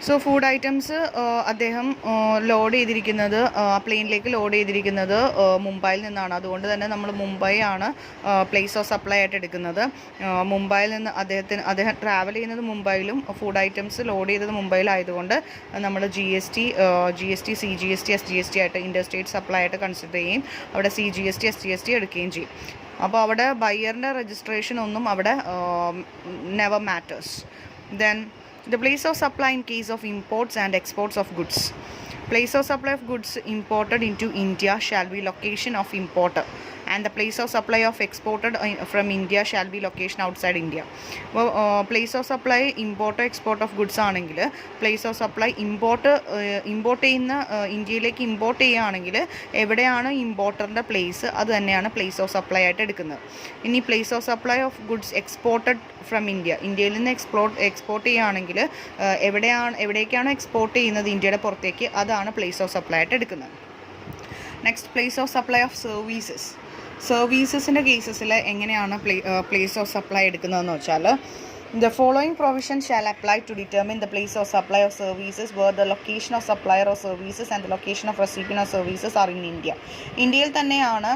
So food items അദ്ദേഹം load ചെയ്തിരിക്കുന്നത് പ്ലെയിനിലേക്ക് ലോഡ് ചെയ്തിരിക്കുന്നത് മുംബൈയിൽ നിന്നാണ്. അതുകൊണ്ട് തന്നെ നമ്മൾ മുംബൈ ആണ് പ്ലേസ് ഓഫ് സപ്ലൈ ആയിട്ട് എടുക്കുന്നത്. മുംബൈയിൽ നിന്ന് അദ്ദേഹം ട്രാവൽ ചെയ്യുന്നത് മുംബൈയിലും ഫുഡ് ഐറ്റംസ് ലോഡ് ചെയ്തത് മുംബൈയിലായതുകൊണ്ട് നമ്മൾ GST, CGST, SGST ആയിട്ട് ഇൻഡർസ്റ്റേറ്റ് സപ്ലൈ ആയിട്ട് കൺസിഡർ ചെയ്യും. അവിടെ CGST, SGST എടുക്കുകയും ചെയ്യും. അപ്പോൾ അവിടെ ബയ്യറിൻ്റെ രജിസ്ട്രേഷൻ ഒന്നും അവിടെ never matters. Then the place of supply in case of imports and exports of goods. Place of supply of goods imported into India shall be location of importer, and the place of supply of exported from India shall be location outside India. അപ്പോൾ place of supply import export of goods ആണെങ്കിൽ place of supply import ചെയ്യുന്ന ഇന്ത്യയിലേക്ക് import ചെയ്യുകയാണെങ്കിൽ എവിടെയാണ് ഇമ്പോർട്ടറിൻ്റെ place അത് തന്നെയാണ് place of supply ആയിട്ട് എടുക്കുന്നത്. ഇനി place of supply of goods exported from ഇന്ത്യയിൽ നിന്ന് എക്സ്പോർട്ട് ചെയ്യുകയാണെങ്കിൽ എവിടേക്കാണോ എക്സ്പോർട്ട് ചെയ്യുന്നത് ഇന്ത്യയുടെ പുറത്തേക്ക് അതാണ് പ്ലേസ് ഓഫ് സപ്ലൈ ആയിട്ട് എടുക്കുന്നത്. Next, place of supply of സർവീസസിൻ്റെ കേസസിൽ എങ്ങനെയാണ് പ്ലേസ് ഓഫ് സപ്ലൈ എടുക്കുന്നതെന്ന് വെച്ചാൽ the following provision shall apply to determine the place of supply of services where the location of supplier of services and the location of recipient of services are in India. ഇന്ത്യയിൽ തന്നെയാണ്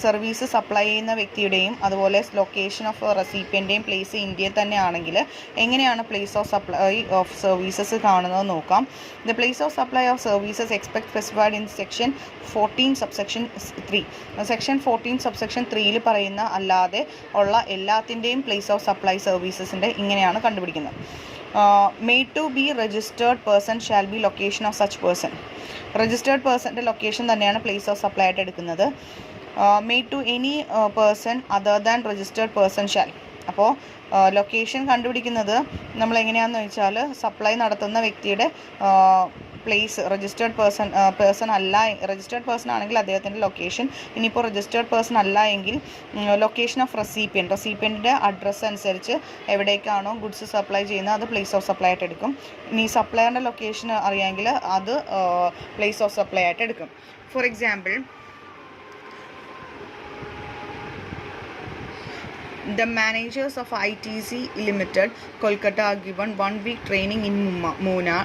service supply ചെയ്യുന്ന വ്യക്തിയുടെയും അതുപോലെ location of റെസിപ്പിയൻ്റെയും place ഇന്ത്യയിൽ തന്നെയാണെങ്കിൽ എങ്ങനെയാണ് place of supply of services കാണുന്നത് നോക്കാം. The place of supply of services expect specified in section 14 subsection 3. Section 14 subsection 3 പറയുന്ന അല്ലാതെ ഉള്ള എല്ലാത്തിൻ്റെയും പ്ലേസ് ഓഫ് സപ്ലൈ സർവീസസിൻ്റെ ഇങ്ങനെയാണ് കണ്ടുപിടിക്കുന്നത്. Made to be registered person shall be location of such person. Registered പേഴ്സൻ്റെ ലൊക്കേഷൻ തന്നെയാണ് പ്ലേസ് ഓഫ് സപ്ലൈ ആയിട്ട് എടുക്കുന്നത്. Made to any person other than registered person shall. അപ്പോൾ ലൊക്കേഷൻ കണ്ടുപിടിക്കുന്നത് നമ്മൾ എങ്ങനെയാണെന്ന് വെച്ചാൽ സപ്ലൈ നടത്തുന്ന വ്യക്തിയുടെ പ്ലേസ് രജിസ്റ്റേർഡ് പേഴ്സൺ അല്ല. രജിസ്റ്റേർഡ് പേഴ്സൺ ആണെങ്കിൽ അദ്ദേഹത്തിൻ്റെ ലൊക്കേഷൻ. ഇനിയിപ്പോൾ രജിസ്റ്റേർഡ് പേഴ്സൺ അല്ല എങ്കിൽ ലൊക്കേഷൻ ഓഫ് റെസിപ്പിയൻറ്റിൻ്റെ അഡ്രസ്സ് അനുസരിച്ച് എവിടേക്കാണോ ഗുഡ്സ് സപ്ലൈ ചെയ്യുന്നത് അത് പ്ലേസ് ഓഫ് സപ്ലൈ ആയിട്ട് എടുക്കും. ഇനി സപ്ലയറിൻ്റെ ലൊക്കേഷൻ അറിയാമെങ്കിൽ അത് പ്ലേസ് ഓഫ് സപ്ലൈ ആയിട്ട് എടുക്കും. For example, the managers of ITC Limited, Kolkata are given 1 week training in Munnar.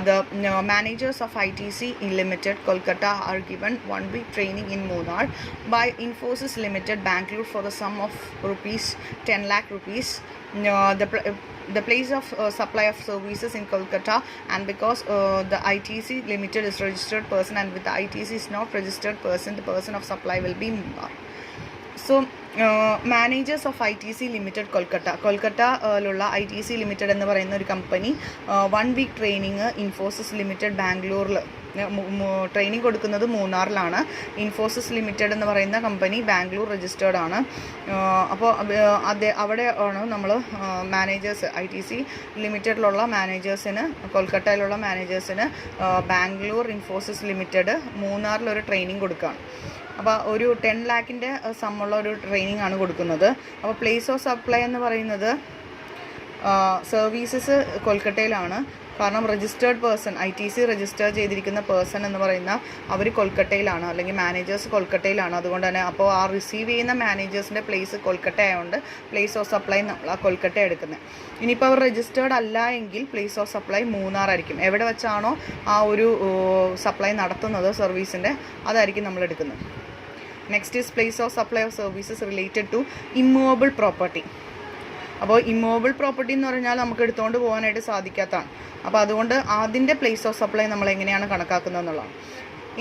The managers of ITC Limited, Kolkata are given 1 week training in Munnar by Infosys Limited, Bangalore for the sum of ₹10 lakh. The place of supply of services in Kolkata, and because the ITC Limited is registered person and with the ITC is not registered person, the person of supply will be Munnar. So managers of ITC limited കൊൽക്കട്ടയിലുള്ള ITC limited എന്ന് പറയുന്ന ഒരു company 1 week training Infosys limited ബാംഗ്ലൂരിൽ training കൊടുക്കുന്നത് മൂന്നാറിലാണ്. Infosys limited എന്ന് പറയുന്ന company Bangalore registered ആണ്. അപ്പോൾ അവിടെ ആണ് നമ്മൾ മാനേജേഴ്സ് ITC ലിമിറ്റഡിലുള്ള മാനേജേഴ്സിന് കൊൽക്കട്ടയിലുള്ള മാനേജേഴ്സിന് ബാംഗ്ലൂർ ഇൻഫോസിസ് ലിമിറ്റഡ് മൂന്നാറിലൊരു ട്രെയിനിങ് കൊടുക്കുകയാണ്. അപ്പോൾ ഒരു 10 ലാഖിൻ്റെ സമ്മുള്ള ഒരു ട്രെയിനിങ് ആണ് കൊടുക്കുന്നത്. അപ്പോൾ പ്ലേസ് ഓഫ് സപ്ലൈ എന്ന് പറയുന്നത് സർവീസസ് കൊൽക്കട്ടയിലാണ്. കാരണം രജിസ്റ്റേർഡ് പേഴ്സൺ ITC രജിസ്റ്റർ ചെയ്തിരിക്കുന്ന പേഴ്സൺ എന്ന് പറയുന്ന അവർ കൊൽക്കട്ടയിലാണ്, അല്ലെങ്കിൽ മാനേജേഴ്സ് കൊൽക്കട്ടയിലാണ്. അതുകൊണ്ട് തന്നെ അപ്പോൾ ആ റിസീവ് ചെയ്യുന്ന മാനേജേഴ്സിൻ്റെ പ്ലേസ് കൊൽക്കട്ട ആയതുകൊണ്ട് പ്ലേസ് ഓഫ് സപ്ലൈ നമ്മൾ ആ കൊൽക്കട്ട എടുക്കുന്നത്. ഇനിയിപ്പോൾ അവർ രജിസ്റ്റേർഡ് അല്ല എങ്കിൽ പ്ലേസ് ഓഫ് സപ്ലൈ മൂന്നാറായിരിക്കും. എവിടെ വെച്ചാണോ ആ ഒരു സപ്ലൈ നടത്തുന്നത് സർവീസിൻ്റെ അതായിരിക്കും നമ്മൾ എടുക്കുന്നത്. Next is place of supply of services related to immovable property. അപ്പോൾ ഇമ്മൂവബിൾ പ്രോപ്പർട്ടി എന്ന് പറഞ്ഞാൽ നമുക്ക് എടുത്തുകൊണ്ട് പോകാനായിട്ട് സാധിക്കാത്തതാണ്. അപ്പോൾ അതുകൊണ്ട് അതിൻ്റെ പ്ലേസ് ഓഫ് സപ്ലൈ നമ്മൾ എങ്ങനെയാണ് കണക്കാക്കുന്നത് എന്നുള്ളതാണ്.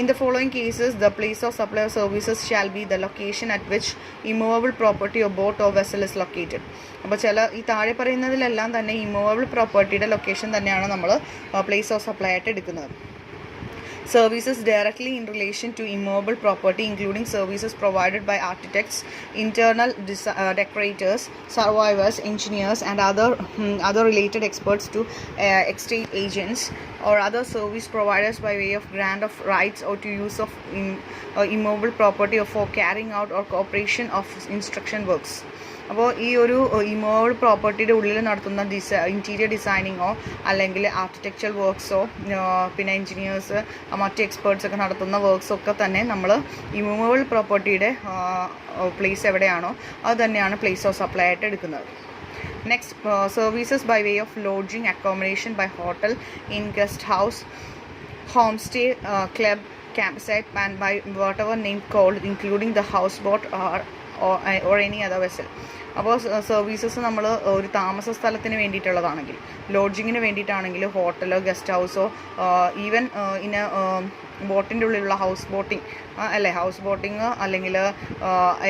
In the following cases, the place of supply of services shall be the location at which immovable property or boat or vessel is located. അപ്പോൾ ഈ താഴെ പറയുന്നതിലെല്ലാം തന്നെ ഇമ്മൂവബിൾ പ്രോപ്പർട്ടിയുടെ ലൊക്കേഷൻ തന്നെയാണ് നമ്മൾ പ്ലേസ് ഓഫ് സപ്ലൈ ആയിട്ട് എടുക്കുന്നത്. Services directly in relation to immovable property, including services provided by architects, internal decorators, surveyors, engineers, and other related experts to estate agents or other service providers by way of grant of rights or to use of immovable property or for carrying out or cooperation of construction works. അപ്പോൾ ഈ ഒരു immovable പ്രോപ്പർട്ടിയുടെ ഉള്ളിൽ നടത്തുന്ന interior ഡിസൈനിങ്ങോ അല്ലെങ്കിൽ architectural വർക്ക്സോ പിന്നെ engineers മറ്റ് എക്സ്പേർട്സൊക്കെ നടത്തുന്ന വർക്ക്സൊക്കെ തന്നെ നമ്മൾ ഇമ്മൂവബിൾ പ്രോപ്പർട്ടിയുടെ പ്ലേസ് എവിടെയാണോ അത് തന്നെയാണ് പ്ലേസ് ഓഫ് സപ്ലൈ ആയിട്ട് എടുക്കുന്നത്. Next, services by way of lodging, accommodation by hotel, in guest house, homestay, club, campsite, and by whatever name called, including the houseboat or any other vessel. അപ്പോൾ services നമ്മൾ ഒരു താമസ സ്ഥലത്തിന് വേണ്ടിയിട്ടുള്ളതാണെങ്കിൽ, ലോഡ്ജിങ്ങിന് വേണ്ടിയിട്ടാണെങ്കിൽ ഹോട്ടലോ guest ഹൗസോ, even ഇന്ന ബോട്ടിൻ്റെ ഉള്ളിലുള്ള ഹൗസ് ബോട്ടിങ് അല്ലേ, house boating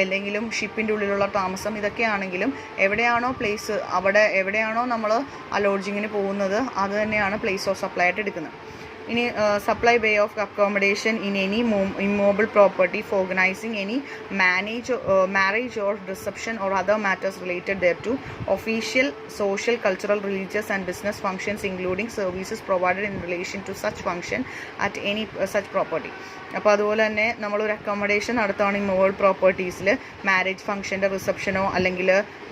അല്ലെങ്കിലും ഷിപ്പിൻ്റെ ഉള്ളിലുള്ള താമസം, ഇതൊക്കെയാണെങ്കിലും എവിടെയാണോ പ്ലേസ്, അവിടെ എവിടെയാണോ നമ്മൾ ആ ലോഡ്ജിങ്ങിന് പോകുന്നത് അത് തന്നെയാണ് പ്ലേസ് ഓഫ് സപ്ലൈ ആയിട്ട് എടുക്കുന്നത്. ഇനി supply way of accommodation in any immovable property four organising any marriage or reception or other matters related thereto, official, social, cultural, religious and business functions, including services provided in relation to such function at any such property. അപ്പോൾ അതുപോലെ തന്നെ നമ്മളൊരു accommodation നടത്തുകയാണ് immovable പ്രോപ്പർട്ടീസിൽ, marriage ഫംഗ്ഷൻ്റെ റിസപ്ഷനോ അല്ലെങ്കിൽ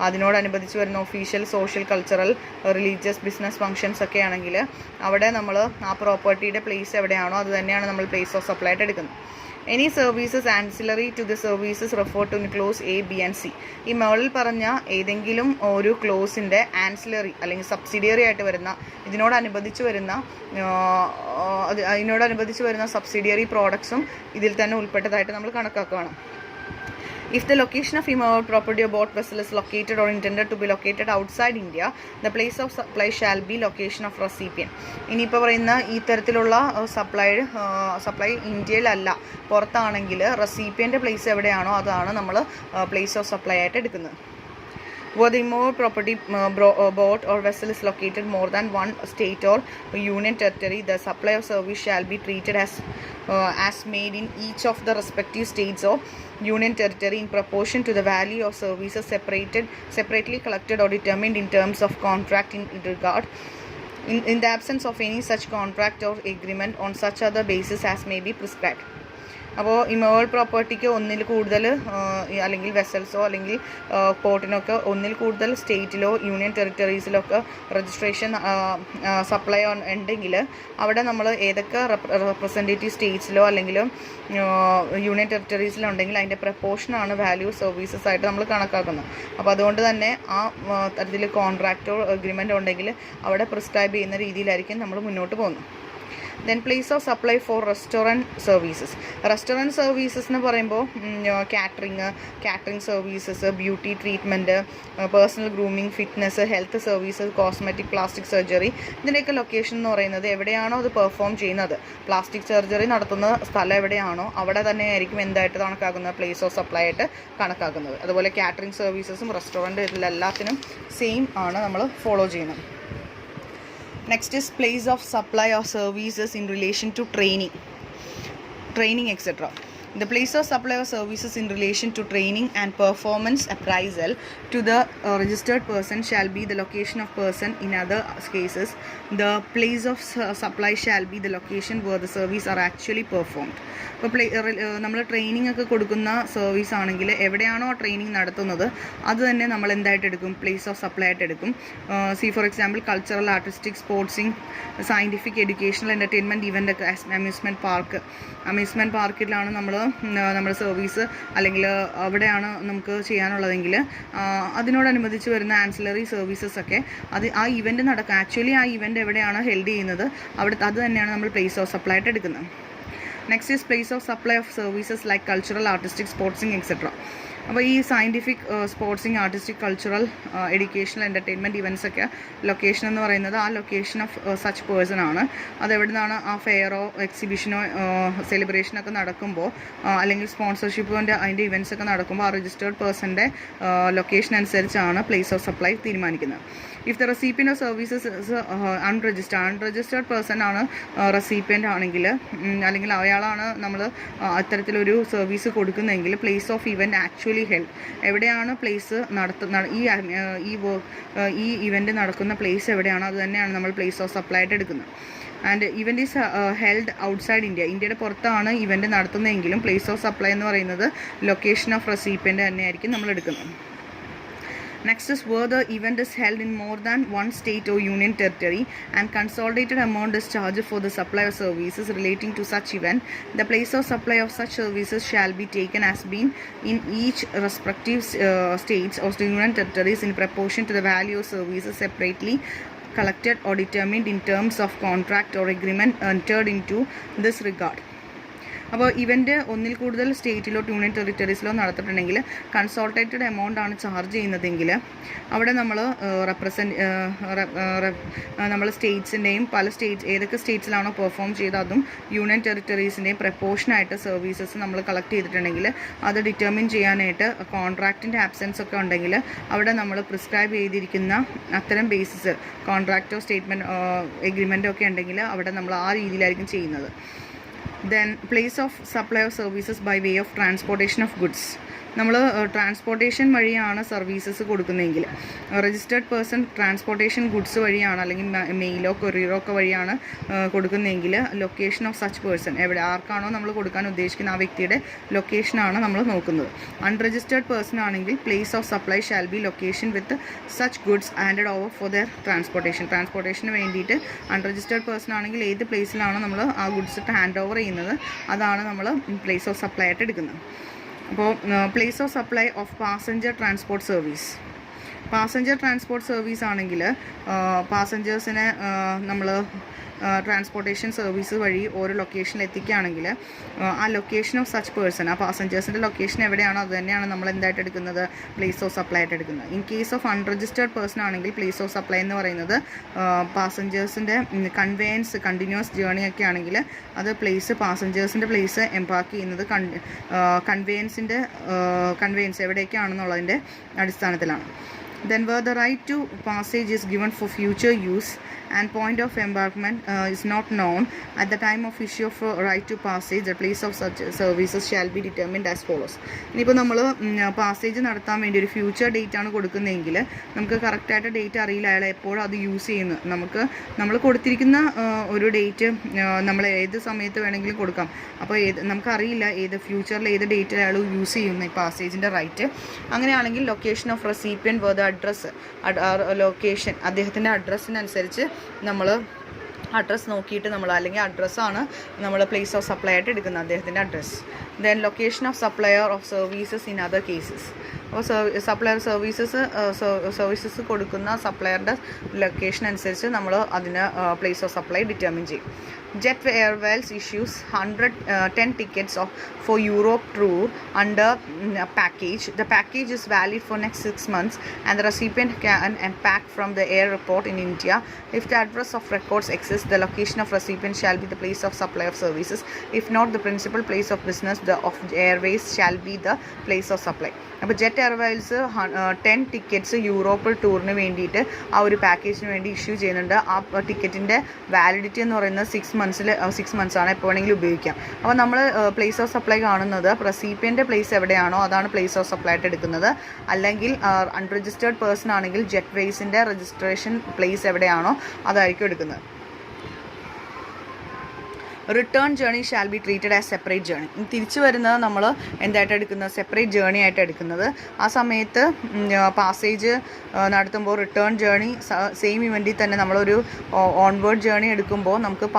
അതിനോടനുബന്ധിച്ച് വരുന്ന official, social, cultural, religious, business functions ഒക്കെ ആണെങ്കിൽ അവിടെ നമ്മൾ ആ പ്രോപ്പർട്ടിയുടെ പ്ലേസ് എവിടെയാണോ അത് തന്നെയാണ് നമ്മൾ പ്ലേസ് ഓഫ് സപ്ലൈ ആയിട്ട് എടുക്കുന്നത്. Any services ancillary to the services refer to clause A, B and C. ഈ മുകളിൽ പറഞ്ഞ ഏതെങ്കിലും ഒരു ക്ലോസിൻ്റെ ആൻസിലറി അല്ലെങ്കിൽ സബ്സിഡിയറി ആയിട്ട് വരുന്ന, ഇതിനോടനുബന്ധിച്ച് വരുന്ന സബ്സിഡിയറി പ്രോഡക്ട്സും ഇതിൽ തന്നെ ഉൾപ്പെട്ടതായിട്ട് നമ്മൾ കണക്കാക്കുകയാണ്. If the location of immovable property or boat vessel is located or intended to be located outside India, the place of supply shall be location of recipient. ഇനിയിപ്പോൾ പറയുന്ന ഈ തരത്തിലുള്ള സപ്ലൈ ഇന്ത്യയിലല്ല, പുറത്താണെങ്കിൽ റെസിപ്പിയൻ്റെ പ്ലേസ് എവിടെയാണോ അതാണ് നമ്മൾ പ്ലേസ് ഓഫ് സപ്ലൈ ആയിട്ട് എടുക്കുന്നത്. Where the immovable property, boat or vessel is located more than one state or union territory, the supply of service shall be treated as made in each of the respective states or union territory in proportion to the value of services separately collected or determined in terms of contract in regard. In the absence of any such contract or agreement, on such other basis as may be prescribed. അപ്പോൾ immovable പ്രോപ്പർട്ടിക്ക് ഒന്നിൽ കൂടുതൽ അല്ലെങ്കിൽ വെസൽസോ അല്ലെങ്കിൽ പോർട്ടിനൊക്കെ ഒന്നിൽ കൂടുതൽ സ്റ്റേറ്റിലോ union ടെറിട്ടറീസിലൊക്കെ registration supply ഉണ്ടെങ്കിൽ അവിടെ നമ്മൾ ഏതൊക്കെ റെപ്രസെൻറ്റേറ്റീവ് സ്റ്റേറ്റ്സിലോ അല്ലെങ്കിൽ യൂണിയൻ ടെറിട്ടറീസിലോ ഉണ്ടെങ്കിൽ അതിൻ്റെ പ്രപ്പോർഷനാണ് വാല്യൂ സർവീസസ് ആയിട്ട് നമ്മൾ കണക്കാക്കുന്നത്. അപ്പോൾ അതുകൊണ്ട് തന്നെ ആ തരത്തിൽ കോൺട്രാക്റ്റോ അഗ്രിമെൻറ്റോ ഉണ്ടെങ്കിൽ അവിടെ പ്രിസ്ക്രൈബ് ചെയ്യുന്ന രീതിയിലായിരിക്കും നമ്മൾ മുന്നോട്ട് പോകുന്നത്. Then place of supply for restaurant services. Restaurant services എന്ന് പറയുമ്പോൾ catering services, beauty treatment, personal grooming, fitness, health services, cosmetic, plastic surgery, ഇതിൻ്റെയൊക്കെ ലൊക്കേഷൻ എന്ന് പറയുന്നത് എവിടെയാണോ അത് പെർഫോം ചെയ്യുന്നത്, പ്ലാസ്റ്റിക് സർജറി നടത്തുന്ന സ്ഥലം എവിടെയാണോ അവിടെ തന്നെ ആയിരിക്കും എന്തായിട്ട് കണക്കാക്കുന്നത്, പ്ലേസ് ഓഫ് സപ്ലൈ ആയിട്ട് കണക്കാക്കുന്നത്. അതുപോലെ കാറ്ററിംഗ് സർവീസസും റെസ്റ്റോറൻറ്റ് ഇതിലെല്ലാത്തിനും സെയിം ആണ് നമ്മൾ ഫോളോ ചെയ്യുന്നത്. Next is place of supply of services in relation to training etc. The place of supply of services in relation to training and performance appraisal to the registered person shall be the location of person. In other cases, the place of supply shall be the location where the service are actually performed. ഇപ്പോൾ നമ്മൾ training ഒക്കെ കൊടുക്കുന്ന service ആണെങ്കിൽ എവിടെയാണോ training നടത്തുന്നത് അത് തന്നെ നമ്മൾ എന്തായിട്ട് എടുക്കും, പ്ലേസ് ഓഫ് സപ്ലൈ ആയിട്ട് എടുക്കും. For example cultural, artistic, sportsing, scientific, educational, entertainment event ഒക്കെ, അമ്യൂസ്മെൻറ്റ് പാർക്കിലാണ് നമ്മുടെ സർവീസ് അല്ലെങ്കിൽ അവിടെയാണ് നമുക്ക് ചെയ്യാനുള്ളതെങ്കിൽ അതിനോടനുബന്ധിച്ച് വരുന്ന ആൻസിലറി സർവീസസ് ഒക്കെ ആ ഇവൻ്റ് നടക്കുക, ആക്ച്വലി ആ ഇവൻ്റ് എവിടെയാണോ ഹെൽഡ് ചെയ്യുന്നത് അത് തന്നെയാണ് നമ്മൾ പ്ലേസ് ഓഫ് സപ്ലൈ ആയിട്ട് എടുക്കുന്നത്. Next is place of supply of services like cultural, artistic, sportsing etc. അപ്പോൾ ഈ scientific, sportsing, artistic, cultural, educational, entertainment events ഒക്കെ ലൊക്കേഷൻ എന്ന് പറയുന്നത് ആ ലൊക്കേഷൻ ഓഫ് സച്ച് പേഴ്സൺ ആണ്. അതെവിടെ നിന്നാണ് ആ ഫെയറോ എക്സിബിഷനോ സെലിബ്രേഷനൊക്കെ നടക്കുമ്പോൾ അല്ലെങ്കിൽ സ്പോൺസർഷിപ്പിൻ്റെ അതിൻ്റെ ഇവൻറ്റ്സ് ഒക്കെ നടക്കുമ്പോൾ ആ രജിസ്റ്റേർഡ് പേഴ്സൻ്റെ ലൊക്കേഷൻ അനുസരിച്ചാണ് പ്ലേസ് ഓഫ് സപ്ലൈ തീരുമാനിക്കുന്നത്. If the recipient of services unregistered person ആണ് റെസിപ്പിയൻ്റ് ആണെങ്കിൽ അല്ലെങ്കിൽ അയാളാണ് നമ്മൾ അത്തരത്തിലൊരു സർവീസ് കൊടുക്കുന്നതെങ്കിൽ place of event actually held എവിടെയാണ് പ്ലേസ് ഈ ഇവൻറ്റ് നടക്കുന്ന പ്ലേസ് എവിടെയാണോ അത് തന്നെയാണ് നമ്മൾ പ്ലേസ് ഓഫ് സപ്ലൈ ആയിട്ട് എടുക്കുന്നത്. And event is held outside India, ഇന്ത്യയുടെ പുറത്താണ് ഇവൻറ്റ് നടത്തുന്നതെങ്കിലും പ്ലേസ് ഓഫ് സപ്ലൈ എന്ന് പറയുന്നത് ലൊക്കേഷൻ ഓഫ് റെസിപ്പിയൻ്റ് തന്നെയായിരിക്കും നമ്മൾ എടുക്കുന്നത്. Next is where the event is held in more than one state or union territory and consolidated amount is charged for the supply of services relating to such event. The place of supply of such services shall be taken as being in each respective states or union territories in proportion to the value of services separately collected or determined in terms of contract or agreement entered into this regard. അപ്പോൾ event ഒന്നിൽ കൂടുതൽ സ്റ്റേറ്റിലോ union ടെറിട്ടറീസിലോ നടത്തിയിട്ടുണ്ടെങ്കിൽ കൺസോൾട്ടേറ്റഡ് amount ആണ് charge ചെയ്യുന്നതെങ്കിൽ അവിടെ നമ്മൾ നമ്മൾ സ്റ്റേറ്റ്സിൻ്റെയും പല ഏതൊക്കെ സ്റ്റേറ്റ്സിലാണോ പെർഫോം ചെയ്ത് അതും യൂണിയൻ ടെറിട്ടറീസിൻ്റെയും പ്രപ്പോർഷനായിട്ട് സർവീസസ് നമ്മൾ കളക്ട് ചെയ്തിട്ടുണ്ടെങ്കിൽ അത് ഡിറ്റർമിൻ ചെയ്യാനായിട്ട് കോൺട്രാക്റ്റിൻ്റെ ആബ്സെൻസ് ഒക്കെ ഉണ്ടെങ്കിൽ അവിടെ നമ്മൾ പ്രിസ്ക്രൈബ് ചെയ്തിരിക്കുന്ന അത്തരം ബേസിസ് കോൺട്രാക്റ്റോ സ്റ്റേറ്റ്മെൻറ്റ് എഗ്രിമെൻറ്റോ ഒക്കെ ഉണ്ടെങ്കിൽ അവിടെ നമ്മൾ ആ രീതിയിലായിരിക്കും ചെയ്യുന്നത്. Then place of supply of services by way of transportation of goods. നമ്മൾ ട്രാൻസ്പോർട്ടേഷൻ വഴിയാണ് സർവീസസ് കൊടുക്കുന്നതെങ്കിൽ രജിസ്റ്റേർഡ് പേഴ്സൺ ട്രാൻസ്പോർട്ടേഷൻ ഗുഡ്സ് വഴിയാണ് അല്ലെങ്കിൽ മെയിലോ കൊറിയറോ ഒക്കെ വഴിയാണ് കൊടുക്കുന്നതെങ്കിൽ ലൊക്കേഷൻ ഓഫ് സച്ച് പേഴ്സൺ ആർക്കാണോ നമ്മൾ കൊടുക്കാൻ ഉദ്ദേശിക്കുന്ന ആ വ്യക്തിയുടെ ലൊക്കേഷനാണ് നമ്മൾ നോക്കുന്നത്. അൺരജിസ്റ്റേർഡ് പേഴ്സൺ ആണെങ്കിൽ place of supply shall be location with such goods handed over for their ട്രാൻസ്പോർട്ടേഷന് വേണ്ടിയിട്ട് അൺരജിസ്റ്റേർഡ് പേഴ്സൺ ആണെങ്കിൽ ഏത് പ്ലേസിലാണോ നമ്മൾ ആ ഗുഡ്സ് ഹാൻഡ് ഓവർ ചെയ്യുന്നത് അതാണ് നമ്മൾ പ്ലേസ് ഓഫ് സപ്ലൈ ആയിട്ട് എടുക്കുന്നത്. അപ്പോൾ place of supply of passenger transport service ആണെങ്കിൽ പാസഞ്ചേഴ്സിനെ നമ്മൾ ട്രാൻസ്പോർട്ടേഷൻ സർവീസ് വഴി ഓരോ ലൊക്കേഷനിൽ എത്തിക്കുകയാണെങ്കിൽ ആ ലൊക്കേഷൻ ഓഫ് സച്ച് പേഴ്സൺ ആ പാസഞ്ചേഴ്സിൻ്റെ ലൊക്കേഷൻ എവിടെയാണോ അത് തന്നെയാണ് നമ്മൾ എന്തായിട്ട് എടുക്കുന്നത് പ്ലേസ് ഓഫ് സപ്ലൈ ആയിട്ട് എടുക്കുന്നത്. In case of unregistered person ആണെങ്കിൽ പ്ലേസ് ഓഫ് സപ്ലൈ എന്ന് പറയുന്നത് പാസഞ്ചേഴ്സിൻ്റെ കണ്ടിന്യൂസ് ജേർണി ഒക്കെ ആണെങ്കിൽ അത് പാസഞ്ചേഴ്സിൻ്റെ പ്ലേസ് എംപാർക്ക് ചെയ്യുന്നത് കൺവെയൻസ് എവിടേക്കാണെന്നുള്ളതിൻ്റെ അടിസ്ഥാനത്തിലാണ്. Then where the right to passage is given for future use and point of embarkment is not known at the time of issue of right to passage, the place of such services shall be determined as follows. ഇനിയിപ്പോൾ നമ്മൾ passage നടത്താൻ വേണ്ടി ഒരു future date ആണ് കൊടുക്കുന്നതെങ്കിൽ നമുക്ക് കറക്റ്റായിട്ട് date അറിയില്ല അയാൾ എപ്പോഴും അത് യൂസ് ചെയ്യുന്നത്. നമ്മൾ കൊടുത്തിരിക്കുന്ന ഒരു ഡേറ്റ് നമ്മൾ ഏത് സമയത്ത് വേണമെങ്കിലും കൊടുക്കാം. അപ്പോൾ നമുക്കറിയില്ല ഫ്യൂച്ചറിൽ ഏത് ഡേറ്റിൽ അയാൾ യൂസ് ചെയ്യുന്ന ഈ പാസേജിൻ്റെ റൈറ്റ്. അങ്ങനെയാണെങ്കിൽ location of recipient where the location അദ്ദേഹത്തിൻ്റെ അഡ്രസ്സിനനുസരിച്ച് നമ്മൾ അഡ്രസ്സ് നോക്കിയിട്ട് അല്ലെങ്കിൽ അഡ്രസ്സാണ് നമ്മൾ പ്ലേസ് ഓഫ് സപ്ലൈ ആയിട്ട് എടുക്കുന്നത് അദ്ദേഹത്തിൻ്റെ address. Then location of supplier of services in other cases. അപ്പോൾ സപ്ലയർ സർവീസസ് കൊടുക്കുന്ന സപ്ലയറുടെ ലൊക്കേഷൻ അനുസരിച്ച് നമ്മൾ അതിന് പ്ലേസ് ഓഫ് സപ്ലൈ ഡിറ്റർമിൻ ചെയ്യും. Jet Airways issues 10 tickets for Europe tour under a package. The package is valid for next 6 months and the recipient can unpack from the airport in India. If the address of records exists, the location of recipient shall be the place of supply of services. If not, the principal place of business of Airways shall be the place of supply. അപ്പോൾ jet Airways 10 tickets Europe ടൂറിന് വേണ്ടിയിട്ട് ആ ഒരു പാക്കേജിന് വേണ്ടി issue ചെയ്യുന്നുണ്ട്. ആ ടിക്കറ്റിൻ്റെ validity എന്ന് പറയുന്നത് 6 months ആണ്. എപ്പോൾ വേണമെങ്കിലും ഉപയോഗിക്കാം. അപ്പോൾ നമ്മൾ പ്ലേസ് ഓഫ് സപ്ലൈ കാണുന്നത് റെസിപ്പിയൻ്റെ പ്ലേസ് എവിടെയാണോ അതാണ് പ്ലേസ് ഓഫ് സപ്ലൈ ആയിട്ട് എടുക്കുന്നത്. അല്ലെങ്കിൽ അൺരജിസ്റ്റേർഡ് പേഴ്സൺ ആണെങ്കിൽ ജെറ്റ് വെയ്സിൻ്റെ രജിസ്ട്രേഷൻ പ്ലേസ് എവിടെയാണോ അതായിരിക്കും എടുക്കുന്നത്. Return journey shall be treated as separate journey. തിരിച്ചു വരുന്നത് നമ്മൾ എന്തായിട്ട് എടുക്കുന്നത് സെപ്പറേറ്റ് ജേണി ആയിട്ട് എടുക്കുന്നത്. ആ സമയത്ത് പാസേജ് നടത്തുമ്പോൾ റിട്ടേൺ ജേണി സെയിം ഇവൻറ്റിൽ തന്നെ നമ്മളൊരു ഓൺവേർഡ് ജേണി എടുക്കുമ്പോൾ നമുക്ക്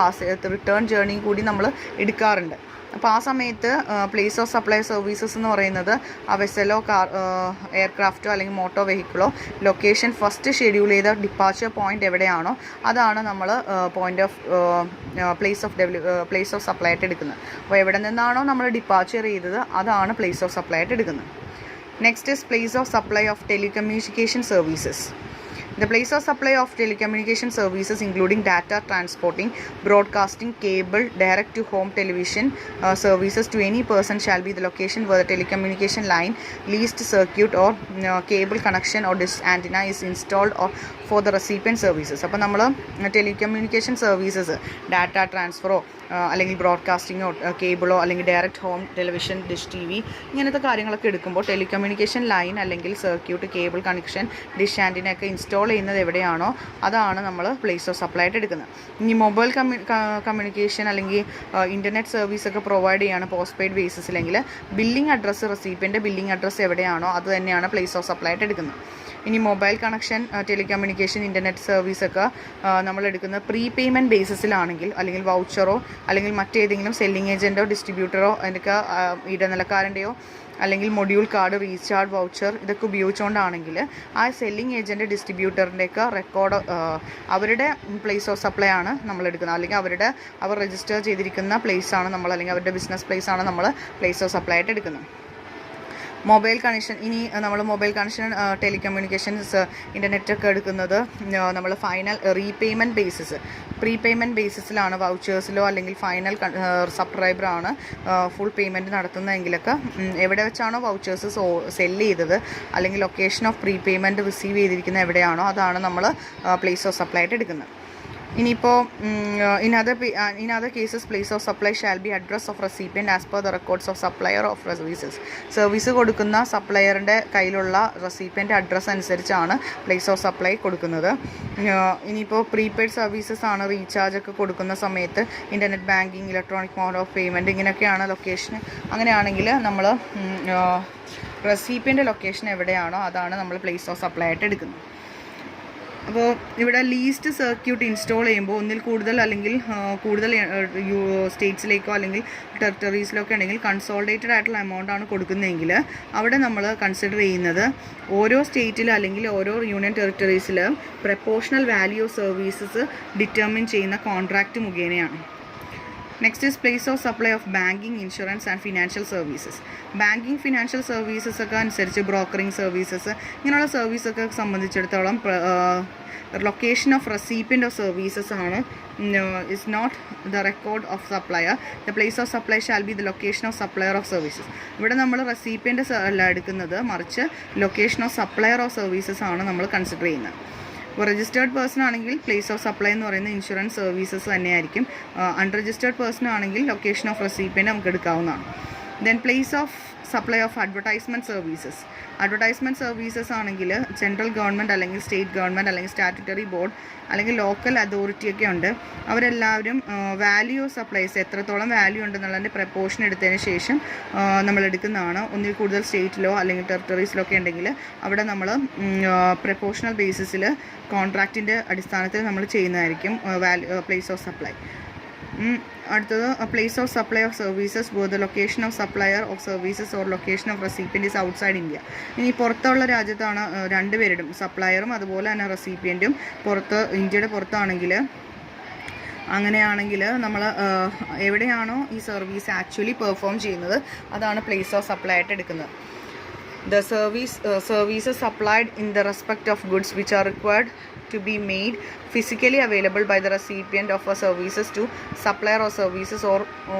റിട്ടേൺ ജേണി കൂടി നമ്മൾ എടുക്കാറുണ്ട്. അപ്പോൾ ആ സമയത്ത് പ്ലേസ് ഓഫ് സപ്ലൈ സർവീസസ് എന്ന് പറയുന്നത് ആ വെസലോ എയർക്രാഫ്റ്റോ അല്ലെങ്കിൽ മോട്ടോർ വെഹിക്കിളോ ലൊക്കേഷൻ ഫസ്റ്റ് ഷെഡ്യൂൾ ചെയ്ത ഡിപ്പാച്ചർ പോയിൻ്റ് എവിടെയാണോ അതാണ് നമ്മൾ പ്ലേസ് ഓഫ് സപ്ലൈ ആയിട്ട് എടുക്കുന്നത്. അപ്പോൾ എവിടെ നിന്നാണോ നമ്മൾ ഡിപ്പാച്ചർ ചെയ്തത് അതാണ് പ്ലേസ് ഓഫ് സപ്ലൈ ആയിട്ട് എടുക്കുന്നത്. Next is place of supply of telecommunication services. The place of supply of telecommunication services including data transporting, broadcasting, cable, direct-to-home television services to any person shall be the location where the telecommunication line, leased circuit or cable connection or dish antenna is installed or for the recipient services. അപ്പോൾ നമ്മൾ telecommunication services data ട്രാൻസ്ഫറോ അല്ലെങ്കിൽ ബ്രോഡ്കാസ്റ്റിങ്ങോ കേബിളോ അല്ലെങ്കിൽ direct home television dish TV ഇങ്ങനത്തെ കാര്യങ്ങളൊക്കെ എടുക്കുമ്പോൾ telecommunication line അല്ലെങ്കിൽ സർക്യൂട്ട് കേബിൾ കണക്ഷൻ ഡിഷ് ആൻറ്റിനൊക്കെ ഇൻസ്റ്റാൾ ചെയ്യുന്നത് എവിടെയാണോ അതാണ് നമ്മൾ പ്ലേസ് ഓഫ് സപ്ലൈ ആയിട്ട് എടുക്കുന്നത്. ഇനി മൊബൈൽ കമ്മ്യൂണിക്കേഷൻ അല്ലെങ്കിൽ ഇൻ്റർനെറ്റ് സർവീസൊക്കെ പ്രൊവൈഡ് ചെയ്യുകയാണ് പോസ്റ്റ് പെയ്ഡ് ബേസിസിലെങ്കിൽ ബില്ലിംഗ് അഡ്രസ്സ് റെസിപ്പിയൻ്റെ ബില്ലിംഗ് അഡ്രസ്സ് എവിടെയാണോ അത് തന്നെയാണ് പ്ലേസ് ഓഫ് സപ്ലൈ ആയിട്ട് എടുക്കുന്നത്. ഇനി മൊബൈൽ കണക്ഷൻ, ടെലികമ്മ്യൂണിക്കേഷൻ, ഇൻ്റർനെറ്റ് സർവീസൊക്കെ നമ്മൾ എടുക്കുന്ന പ്രീ പേയ്മെൻറ്റ് ബേസിസിലാണെങ്കിൽ, അല്ലെങ്കിൽ വൗച്ചറോ അല്ലെങ്കിൽ മറ്റേതെങ്കിലും സെല്ലിംഗ് ഏജൻറ്റോ ഡിസ്ട്രിബ്യൂട്ടറോ അതിനൊക്കെ ഇടനിലക്കാരൻ്റെയോ അല്ലെങ്കിൽ മൊഡ്യൂൾ കാർഡ്, റീചാർജ് വൗച്ചർ ഇതൊക്കെ ഉപയോഗിച്ചുകൊണ്ടാണെങ്കിൽ ആ സെല്ലിംഗ് ഏജൻറ്റ് ഡിസ്ട്രിബ്യൂട്ടറിൻ്റെയൊക്കെ റെക്കോർഡ് അവരുടെ പ്ലേസ് ഓഫ് സപ്ലൈ ആണ് നമ്മൾ എടുക്കുന്നത്, അല്ലെങ്കിൽ അവർ രജിസ്റ്റർ ചെയ്തിരിക്കുന്ന പ്ലേസാണ് നമ്മൾ, അല്ലെങ്കിൽ അവരുടെ ബിസിനസ് പ്ലേസാണ് നമ്മൾ പ്ലേസ് ഓഫ് സപ്ലൈ ആയിട്ട് എടുക്കുന്നത്. മൊബൈൽ കണക്ഷൻ, ഇനി നമ്മൾ മൊബൈൽ കണക്ഷൻ, ടെലികമ്മ്യൂണിക്കേഷൻസ്, ഇൻ്റർനെറ്റൊക്കെ എടുക്കുന്നത് നമ്മൾ final repayment basis, pre payment ബേസിസിലാണ്. വൗച്ചേഴ്സിലോ അല്ലെങ്കിൽ ഫൈനൽ സബ്സ്ക്രൈബറാണ് ഫുൾ പേയ്മെൻറ്റ് നടത്തുന്നതെങ്കിലൊക്കെ എവിടെ വെച്ചാണോ വൗച്ചേഴ്സ് സെല്ല് ചെയ്തത് അല്ലെങ്കിൽ location of pre payment receive ചെയ്തിരിക്കുന്നത് എവിടെയാണോ അതാണ് നമ്മൾ പ്ലേസ് ഓഫ് സപ്ലൈ ആയിട്ട് എടുക്കുന്നത്. ഇനിയിപ്പോൾ in other cases place of supply shall be address of recipient as per the records of supplier of services. Service കൊടുക്കുന്ന സപ്ലയറിൻ്റെ കയ്യിലുള്ള റെസിപ്പിയൻ്റ് അഡ്രസ്സ് അനുസരിച്ചാണ് പ്ലേസ് ഓഫ് സപ്ലൈ കൊടുക്കുന്നത്. ഇനിയിപ്പോൾ പ്രീപെയ്ഡ് സർവീസസ് ആണ്, റീചാർജ് ഒക്കെ കൊടുക്കുന്ന സമയത്ത് internet banking, electronic mode of payment ഇങ്ങനെയൊക്കെയാണ് ലൊക്കേഷൻ. അങ്ങനെയാണെങ്കിൽ നമ്മൾ റെസിപ്പിയൻ്റ് ലൊക്കേഷൻ എവിടെയാണോ അതാണ് നമ്മൾ പ്ലേസ് ഓഫ് സപ്ലൈ ആയിട്ട് എടുക്കുന്നത്. അപ്പോൾ ഇവിടെ ലീസ്റ്റ് സർക്യൂട്ട് ഇൻസ്റ്റാൾ ചെയ്യുമ്പോൾ ഒന്നിൽ കൂടുതൽ അല്ലെങ്കിൽ കൂടുതൽ സ്റ്റേറ്റ്സിലേക്കോ അല്ലെങ്കിൽ ടെറിട്ടറീസിലോ ഒക്കെ ആണെങ്കിൽ കൺസോളിഡേറ്റഡ് ആയിട്ടുള്ള എമൗണ്ടാണ് കൊടുക്കുന്നതെങ്കിൽ അവിടെ നമ്മൾ കൺസിഡർ ചെയ്യുന്നത് ഓരോ സ്റ്റേറ്റിൽ അല്ലെങ്കിൽ ഓരോ യൂണിയൻ ടെറിട്ടറീസിൽ proportional value of services determine ചെയ്യുന്ന കോൺട്രാക്റ്റ് മുഖേനയാണ്. Next is place of supply of banking, insurance and financial services. Banking, financial services ഒക്കെ അനുസരിച്ച് ബ്രോക്കറിങ് സർവീസസ് ഇങ്ങനെയുള്ള സർവീസൊക്കെ സംബന്ധിച്ചിടത്തോളം location of recipient of services ആണ് is not the record of supplier. The place of supply shall be the location of supplier of services. ഇവിടെ നമ്മൾ recipient അല്ല എടുക്കുന്നത്, മറിച്ച് location of supplier of services ആണ് നമ്മൾ കൺസിഡർ ചെയ്യുന്നത്. ഇപ്പോൾ രജിസ്റ്റേർഡ് പേഴ്സൺ ആണെങ്കിൽ പ്ലേസ് ഓഫ് സപ്ലൈ എന്ന് പറയുന്നത് ഇൻഷുറൻസ് സർവീസസ് തന്നെയായിരിക്കും. അൺരജിസ്റ്റേർഡ് പേഴ്സൺ ആണെങ്കിൽ ലൊക്കേഷൻ ഓഫ് റെസിപ്പിയൻ്റ് നമുക്ക് എടുക്കാവുന്നതാണ്. Then place of supply of advertisement services. Advertisement services ആണെങ്കിൽ സെൻട്രൽ ഗവൺമെൻറ് അല്ലെങ്കിൽ സ്റ്റേറ്റ് ഗവൺമെൻറ് അല്ലെങ്കിൽ സ്റ്റാറ്റ്യൂട്ടറി ബോർഡ് അല്ലെങ്കിൽ ലോക്കൽ അതോറിറ്റിയൊക്കെ ഉണ്ട്. അവരെല്ലാവരും വാല്യൂ ഓഫ് സപ്ലൈസ് എത്രത്തോളം വാല്യൂ ഉണ്ടെന്നുള്ളതിൻ്റെ പ്രപ്പോർഷൻ എടുത്തതിന് ശേഷം നമ്മൾ എടുക്കുന്നതാണ്. ഒന്നിൽ കൂടുതൽ സ്റ്റേറ്റിലോ അല്ലെങ്കിൽ ടെറിട്ടറീസിലോ ഒക്കെ ഉണ്ടെങ്കിൽ അവിടെ നമ്മൾ പ്രപ്പോർഷണൽ ബേസിസിൽ കോൺട്രാക്റ്റിൻ്റെ അടിസ്ഥാനത്തിൽ നമ്മൾ ചെയ്യുന്നതായിരിക്കും പ്ലേസ് ഓഫ് സപ്ലൈ. അടുത്തത് place of supply of services both the location of supplier of services or location of recipient is outside India. ഇനി പുറത്തുള്ള രാജ്യത്താണ് രണ്ടുപേരും സപ്ലയറും അതുപോലെ തന്നെ റെസിപ്പിയൻറ്റും ഇന്ത്യയുടെ പുറത്താണെങ്കിൽ, അങ്ങനെയാണെങ്കിൽ നമ്മൾ എവിടെയാണോ ഈ സർവീസ് ആക്ച്വലി പെർഫോം ചെയ്യുന്നത് അതാണ് പ്ലേസ് ഓഫ് സപ്ലൈ ആയിട്ട് എടുക്കുന്നത്. The services supplied in the respect of goods which are required to be made physically available by the recipient of a services to supplier of services or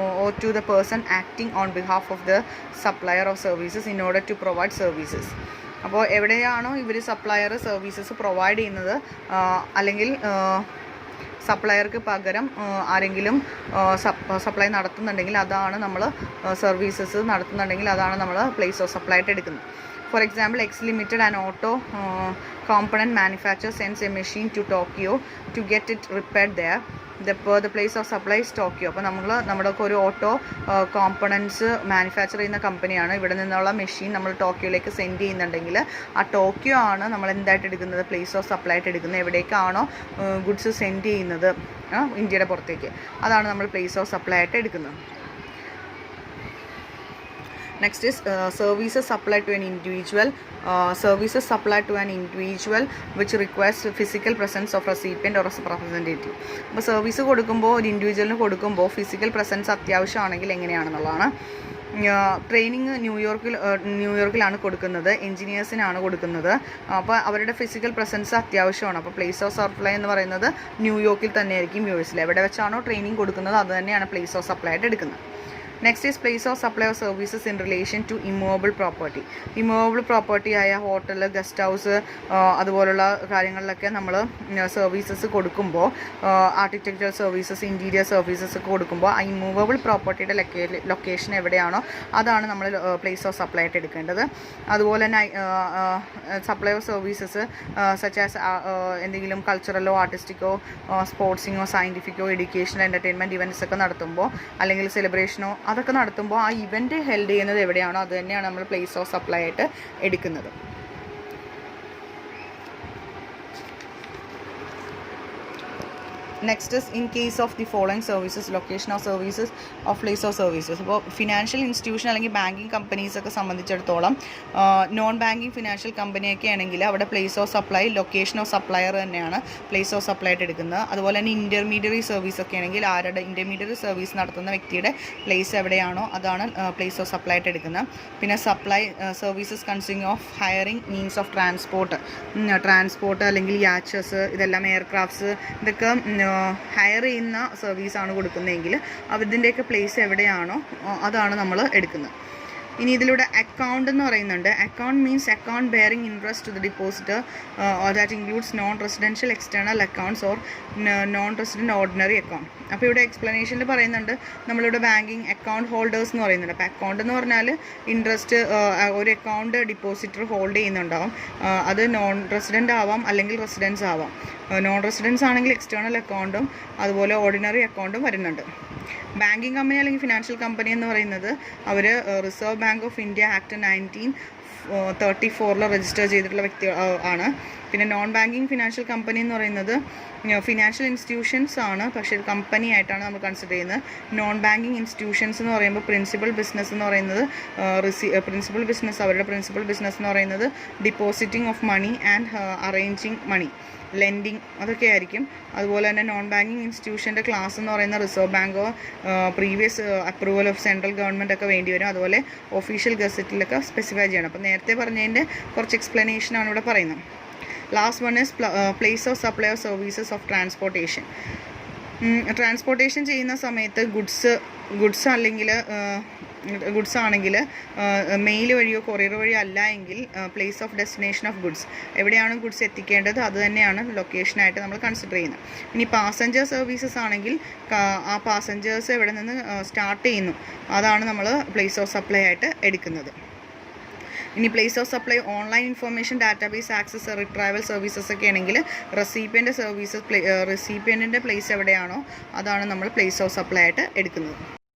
to the person acting on behalf of the supplier of services in order to provide services. അപ്പോൾ എവിടെയാണോ ഇവർ supplier services provide ചെയ്യുന്നത് അല്ലെങ്കിൽ സപ്ലയർക്ക് പകരം ആരെങ്കിലും supply നടത്തുന്നുണ്ടെങ്കിൽ അതാണ് നമ്മൾ services നടത്തുന്നുണ്ടെങ്കിൽ അതാണ് നമ്മൾ പ്ലേസ് ഓഫ് സപ്ലൈ ആയിട്ട് എടുക്കുന്നത്. For example, X limited and auto component manufacture sends a machine to Tokyo to get it repaired there. The place of supply is Tokyo. അപ്പോൾ നമ്മുടെയൊക്കെ ഒരു ഓട്ടോ കോമ്പണൻസ് മാനുഫാക്ചർ ചെയ്യുന്ന കമ്പനിയാണ്. ഇവിടെ നിന്നുള്ള മെഷീൻ നമ്മൾ ടോക്കിയോയിലേക്ക് സെൻഡ് ചെയ്യുന്നുണ്ടെങ്കിൽ ആ ടോക്കിയോ ആണ് നമ്മൾ എന്തായിട്ട് എടുക്കുന്നത്, പ്ലേസ് ഓഫ് സപ്ലൈ ആയിട്ട് എടുക്കുന്നത്. എവിടേക്കാണോ ഗുഡ്സ് സെൻഡ് ചെയ്യുന്നത് ഇന്ത്യയുടെ പുറത്തേക്ക് അതാണ് നമ്മൾ പ്ലേസ് ഓഫ് സപ്ലൈ ആയിട്ട് എടുക്കുന്നത്. Next is services supplied to an individual. Services supplied to an individual which requires physical presence of recipient or representative. അപ്പോൾ സർവീസ് കൊടുക്കുമ്പോൾ ഒരു ഇൻഡിവിജ്വലിന് കൊടുക്കുമ്പോൾ ഫിസിക്കൽ പ്രസൻസ് അത്യാവശ്യമാണെങ്കിൽ എങ്ങനെയാണെന്നുള്ളതാണ്. ട്രെയിനിങ് ന്യൂയോർക്കിലാണ് കൊടുക്കുന്നത്, എൻജിനീയേഴ്സിനാണ് കൊടുക്കുന്നത്. അപ്പോൾ അവരുടെ ഫിസിക്കൽ പ്രസൻസ് അത്യാവശ്യമാണ്. അപ്പോൾ പ്ലേസ് ഓഫ് സപ്ലൈ എന്ന് പറയുന്നത് ന്യൂയോർക്കിൽ തന്നെയായിരിക്കും, യുഎസിൽ. എവിടെ വെച്ചാണോ ട്രെയിനിങ് കൊടുക്കുന്നത് അത് തന്നെയാണ് പ്ലേസ് ഓഫ് സപ്ലൈ ആയിട്ട് എടുക്കുന്നത്. Next is place of supply of services in relation to immovable property. Immovable property ആയ ഹോട്ടൽ, ഗസ്റ്റ് ഹൗസ് അതുപോലുള്ള കാര്യങ്ങളിലൊക്കെ നമ്മൾ സർവീസസ് കൊടുക്കുമ്പോൾ, ആർക്കിടെക്ചറൽ സർവീസസ്, ഇൻറ്റീരിയർ സർവീസസ് ഒക്കെ കൊടുക്കുമ്പോൾ ആ ഇമ്മൂവബിൾ പ്രോപ്പർട്ടിയുടെ ലൊക്കേഷൻ എവിടെയാണോ അതാണ് നമ്മൾ പ്ലേസ് ഓഫ് സപ്ലൈ ആയിട്ട് എടുക്കേണ്ടത്. അതുപോലെ തന്നെ supply of services such as എന്തെങ്കിലും കൾച്ചറലോ ആർട്ടിസ്റ്റിക്കോ സ്പോർട്സിങ്ങോ സയൻറ്റിഫിക്കോ എഡ്യൂക്കേഷണൽ എൻ്റർടൈൻമെൻറ്റ് ഇവൻറ്റ്സ് ഒക്കെ നടത്തുമ്പോൾ അല്ലെങ്കിൽ സെലിബ്രേഷനോ അതൊക്കെ നടത്തുമ്പോൾ ആ ഇവൻറ്റ് ഹെൽഡ് ചെയ്യുന്നത് എവിടെയാണോ അത് തന്നെയാണ് നമ്മൾ പ്ലേസ് ഓഫ് സപ്ലൈ ആയിട്ട് എടുക്കുന്നത്. Next is in case of the following services location of services of place of services. അപ്പോൾ ഫിനാൻഷ്യൽ ഇൻസ്റ്റിറ്റ്യൂഷൻ അല്ലെങ്കിൽ ബാങ്കിങ് കമ്പനീസൊക്കെ സംബന്ധിച്ചിടത്തോളം നോൺ ബാങ്കിങ് ഫിനാൻഷ്യൽ കമ്പനിയൊക്കെ ആണെങ്കിൽ അവിടെ place of supply location of supplier തന്നെയാണ് പ്ലേസ് ഓഫ് സപ്ലൈ ആയിട്ട് എടുക്കുന്നത്. അതുപോലെ തന്നെ ഇൻ്റർമീഡിയറി സർവീസ് ഒക്കെ ആണെങ്കിൽ ആരുടെ ഇൻ്റർമീഡിയറി സർവീസ് നടത്തുന്ന വ്യക്തിയുടെ പ്ലേസ് എവിടെയാണോ അതാണ് പ്ലേസ് ഓഫ് സപ്ലൈ ആയിട്ട് എടുക്കുന്നത്. പിന്നെ supply services consisting of hiring means of transport അല്ലെങ്കിൽ യാച്ചസ്, ഇതെല്ലാം എയർക്രാഫ്റ്റ്സ്, ഇതൊക്കെ ഹയർ ചെയ്യുന്ന സർവീസാണ് കൊടുക്കുന്നതെങ്കിൽ ഇതിൻ്റെയൊക്കെ പ്ലേസ് എവിടെയാണോ അതാണ് നമ്മൾ എടുക്കുന്നത്. ഇനി ഇതിലൂടെ അക്കൗണ്ട് എന്ന് പറയുന്നുണ്ട്. Account means account bearing interest to the depositor that includes non residential external accounts or non resident ordinary account. അപ്പോൾ ഇവിടെ എക്സ്പ്ലനേഷനിൽ പറയുന്നുണ്ട് നമ്മളിവിടെ ബാങ്കിങ് അക്കൗണ്ട് ഹോൾഡേഴ്സ് എന്ന് പറയുന്നുണ്ട്. അപ്പോൾ അക്കൗണ്ട് എന്ന് പറഞ്ഞാൽ ഇൻട്രസ്റ്റ് ഒരു അക്കൗണ്ട് ഡിപ്പോസിറ്റർ ഹോൾഡ് ചെയ്യുന്നുണ്ടാവും. അത് നോൺ റെസിഡൻ്റ് ആവാം അല്ലെങ്കിൽ റെസിഡൻസ് ആവാം. നോൺ റെസിഡൻസ് ആണെങ്കിൽ എക്സ്റ്റേണൽ അക്കൗണ്ടും അതുപോലെ ഓർഡിനറി അക്കൗണ്ടും വരുന്നുണ്ട്. ബാങ്കിങ് കമ്പനി അല്ലെങ്കിൽ ഫിനാൻഷ്യൽ കമ്പനി എന്ന് പറയുന്നത് അവർ Reserve Bank of India Act 1934 register ചെയ്തിട്ടുള്ള വ്യക്തി ആണ്. പിന്നെ നോൺ ബാങ്കിങ് ഫിനാൻഷ്യൽ കമ്പനി എന്ന് പറയുന്നത് ഫിനാൻഷ്യൽ ഇൻസ്റ്റിറ്റ്യൂഷൻസ് ആണ്, പക്ഷേ കമ്പനി ആയിട്ടാണ് നമ്മൾ കൺസിഡർ ചെയ്യുന്നത്. നോൺ ബാങ്കിങ് ഇൻസ്റ്റിറ്റ്യൂഷൻസ് എന്ന് പറയുമ്പോൾ പ്രിൻസിപ്പൽ ബിസിനസ് എന്ന് പറയുന്നത് അവരുടെ പ്രിൻസിപ്പൽ ബിസിനസ് എന്ന് പറയുന്നത് depositing of money and arranging money, lending, അതൊക്കെ ആയിരിക്കും. അതുപോലെ തന്നെ നോൺ ബാങ്കിങ് ഇൻസ്റ്റിറ്റ്യൂഷൻ്റെ ക്ലാസ് എന്ന് പറയുന്ന റിസർവ് ബാങ്കോ previous approval of central government ഒക്കെ വേണ്ടി വരും. അതുപോലെ ഒഫീഷ്യൽ ഗസറ്റിലൊക്കെ സ്പെസിഫൈ ചെയ്യണം. അപ്പോൾ നേരത്തെ പറഞ്ഞതിൻ്റെ കുറച്ച് എക്സ്പ്ലനേഷനാണ് ഇവിടെ പറയുന്നത്. Last one is place of supply of services of transportation. Transportation ചെയ്യുന്ന സമയത്ത് ഗുഡ്സ് ആണെങ്കിൽ മെയിൽ വഴിയോ കൊറിയർ വഴിയോ അല്ല എങ്കിൽ place of destination of goods, എവിടെയാണ് ഗുഡ്സ് എത്തിക്കേണ്ടത് അത് തന്നെയാണ് ലൊക്കേഷനായിട്ട് നമ്മൾ കൺസിഡർ ചെയ്യുന്നത്. ഇനി പാസഞ്ചർ സർവീസസ് ആണെങ്കിൽ ആ പാസഞ്ചേഴ്സ് എവിടെ നിന്ന് സ്റ്റാർട്ട് ചെയ്യുന്നു അതാണ് നമ്മൾ പ്ലേസ് ഓഫ് സപ്ലൈ ആയിട്ട് എടുക്കുന്നത്. ഇനി place of supply online information database access retrieval services ഒക്കെ ആണെങ്കിൽ റെസിപ്പിയൻ്റെ പ്ലേസ് എവിടെയാണോ അതാണ് നമ്മൾ പ്ലേസ് ഓഫ് സപ്ലൈ ആയിട്ട് എടുക്കുന്നത്.